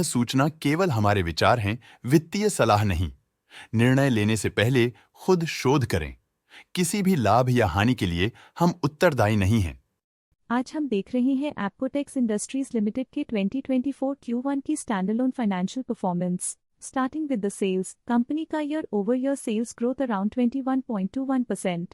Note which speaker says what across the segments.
Speaker 1: सूचना केवल हमारे विचार हैं, वित्तीय सलाह नहीं। निर्णय लेने से पहले खुद शोध करें। किसी भी लाभ या हानि के लिए हम उत्तरदायी नहीं हैं।
Speaker 2: आज हम देख रहे हैं एप्कोटेक्स इंडस्ट्रीज लिमिटेड के 2024 Q1 की standalone financial performance. Starting with the sales, company का year over year sales growth around 21.21%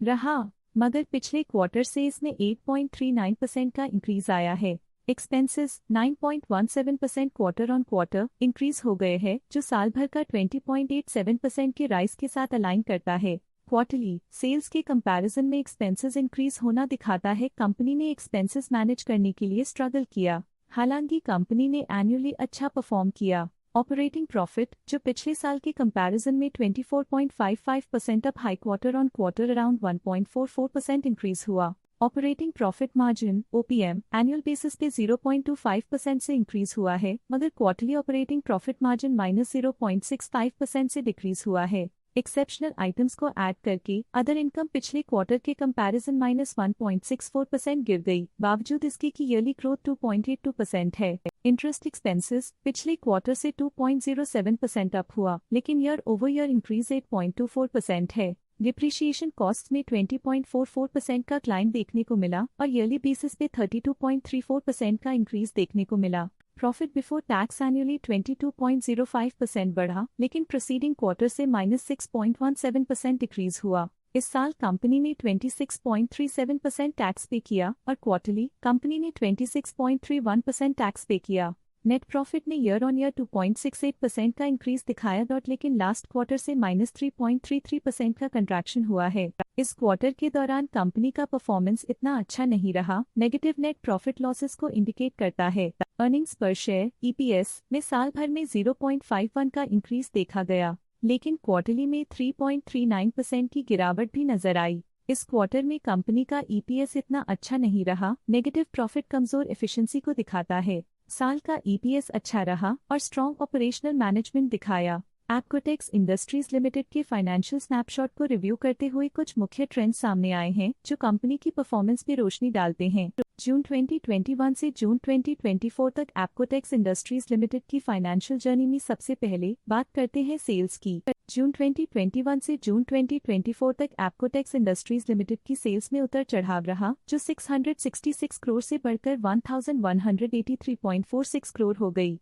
Speaker 2: रहा, मगर पिछले क्वार्टर से इसमें 8.39% का इंक्रीज आया है। Expenses 9.17% quarter on quarter increase हो गए हैं, जो साल भर का 20.87% के राइज के साथ अलाइन करता है। क्वार्टरली सेल्स के कंपैरिजन में एक्सपेंसेस इंक्रीज होना दिखाता है कंपनी ने एक्सपेंसेस मैनेज करने के लिए स्ट्रगल किया। हालांकि कंपनी ने एनुअली अच्छा परफॉर्म किया। ऑपरेटिंग प्रॉफिट, जो पिछले साल के कंपैरिजन में 24.55% up high quarter on quarter around 1.44% increase हुआ। Operating profit margin OPM annual basis पे 0.25% से इंक्रीज हुआ है, मगर क्वार्टरली ऑपरेटिंग प्रॉफिट मार्जिन -0.65% से डिक्रीज हुआ है। एक्सेप्शनल आइटम्स को ऐड करके अदर इनकम पिछले क्वार्टर के कंपैरिजन -1.64% गिर गई, बावजूद इसके की ईयरली ग्रोथ 2.82% है। इंटरेस्ट एक्सपेंसेस पिछले क्वार्टर से 2.07% अप हुआ, लेकिन ईयर ओवर ईयर इंक्रीज 8.24% है। डिप्रिशिएशन कॉस्ट में 20.44% का क्लाइम देखने को मिला और ईयरली बेसिस पे 32.34% का इंक्रीज देखने को मिला। प्रॉफिट बिफोर टैक्स एनुअली 22.05% बढ़ा, लेकिन प्रीसीडिंग क्वार्टर से -6.17% डिक्रीज हुआ। इस साल कंपनी ने 26.37% टैक्स पे किया और क्वार्टरली कंपनी ने 26.31% टैक्स पे किया। नेट प्रॉफिट ने ईयर ऑन ईयर 2.68% का इंक्रीज दिखाया, लेकिन लास्ट क्वार्टर से -3.33% का कंट्रैक्शन हुआ है। इस क्वार्टर के दौरान कंपनी का परफॉर्मेंस इतना अच्छा नहीं रहा। नेगेटिव नेट प्रॉफिट लॉसेस को इंडिकेट करता है। अर्निंग्स पर शेयर EPS में साल भर में 0.51 का इंक्रीज देखा गया, लेकिन क्वार्टरली में 3.39% की गिरावट भी नजर आई। इस क्वार्टर में कंपनी का EPS इतना अच्छा नहीं रहा। नेगेटिव प्रॉफिट कमजोर एफिशिएंसी को दिखाता है। साल का EPS अच्छा रहा और स्ट्रॉन्ग ऑपरेशनल मैनेजमेंट दिखाया। एप्कोटेक्स इंडस्ट्रीज लिमिटेड के फाइनेंशियल स्नैपशॉट को रिव्यू करते हुए कुछ मुख्य ट्रेंड्स सामने आए हैं, जो कंपनी की परफॉर्मेंस पे रोशनी डालते हैं। जून 2021 से जून 2024 तक एप्कोटेक्स इंडस्ट्रीज लिमिटेड की फाइनेंशियल जर्नी में सबसे पहले बात करते हैं सेल्स की। जून 2021 से जून 2024 तक एप्कोटेक्स इंडस्ट्रीज लिमिटेड की सेल्स में उतर चढ़ाव रहा, जो 666 करोड़ से बढ़कर 1183.46 करोड़ हो गई।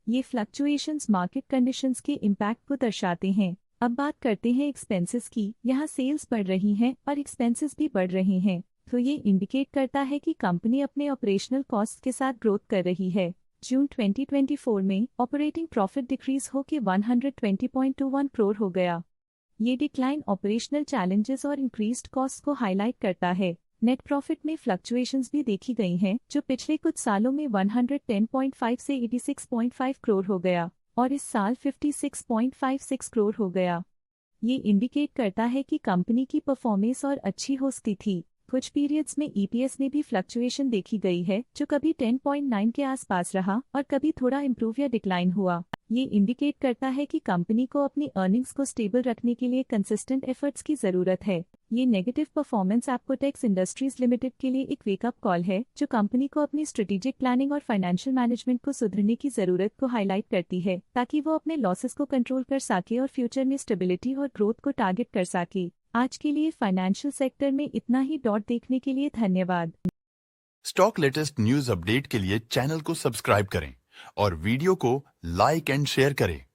Speaker 2: ये फ्लक्चुएशंस मार्केट कंडीशंस के इम्पैक्ट को दर्शाते हैं। अब बात करते हैं एक्सपेंसेस की। यहाँ सेल्स बढ़ रही हैं और एक्सपेंसेस भी बढ़ रहे हैं, तो ये इंडिकेट करता है कि कंपनी अपने ऑपरेशनल कॉस्ट के साथ ग्रोथ कर रही है। जून 2024 में ऑपरेटिंग प्रॉफिट डिक्रीज होकर 120.21 करोड़ हो गया। ये डिक्लाइन ऑपरेशनल चैलेंजेस और इंक्रीज्ड कॉस्ट को हाईलाइट करता है। नेट प्रॉफिट में फ्लक्चुएशंस भी देखी गई हैं, जो पिछले कुछ सालों में 110.5 से 86.5 करोड़ हो गया और इस साल 56.56 करोड़ हो गया। ये इंडिकेट करता है कि कंपनी की परफॉर्मेंस और अच्छी हो सकती थी। कुछ पीरियड्स में EPS में भी फ्लक्चुएशन देखी गई है, जो कभी 10.9 के आसपास रहा और कभी थोड़ा इम्प्रूव या डिक्लाइन हुआ। ये इंडिकेट करता है कि कंपनी को अपनी अर्निंग्स को स्टेबल रखने के लिए कंसिस्टेंट एफर्ट्स की जरूरत है। ये negative performance Apcotex industries limited के लिए एक वेकअप कॉल है, जो कंपनी को अपनी स्ट्रेटेजिक प्लानिंग और फाइनेंशियल मैनेजमेंट को सुधरने की जरूरत को हाईलाइट करती है, ताकि वो अपने लॉसेस को कंट्रोल कर सके और फ्यूचर में स्टेबिलिटी और ग्रोथ को टारगेट कर सके। आज के लिए फाइनेंशियल सेक्टर में इतना ही। देखने के लिए धन्यवाद।
Speaker 1: स्टॉक लेटेस्ट न्यूज अपडेट के लिए चैनल को सब्सक्राइब करें और वीडियो को लाइक एंड शेयर करें।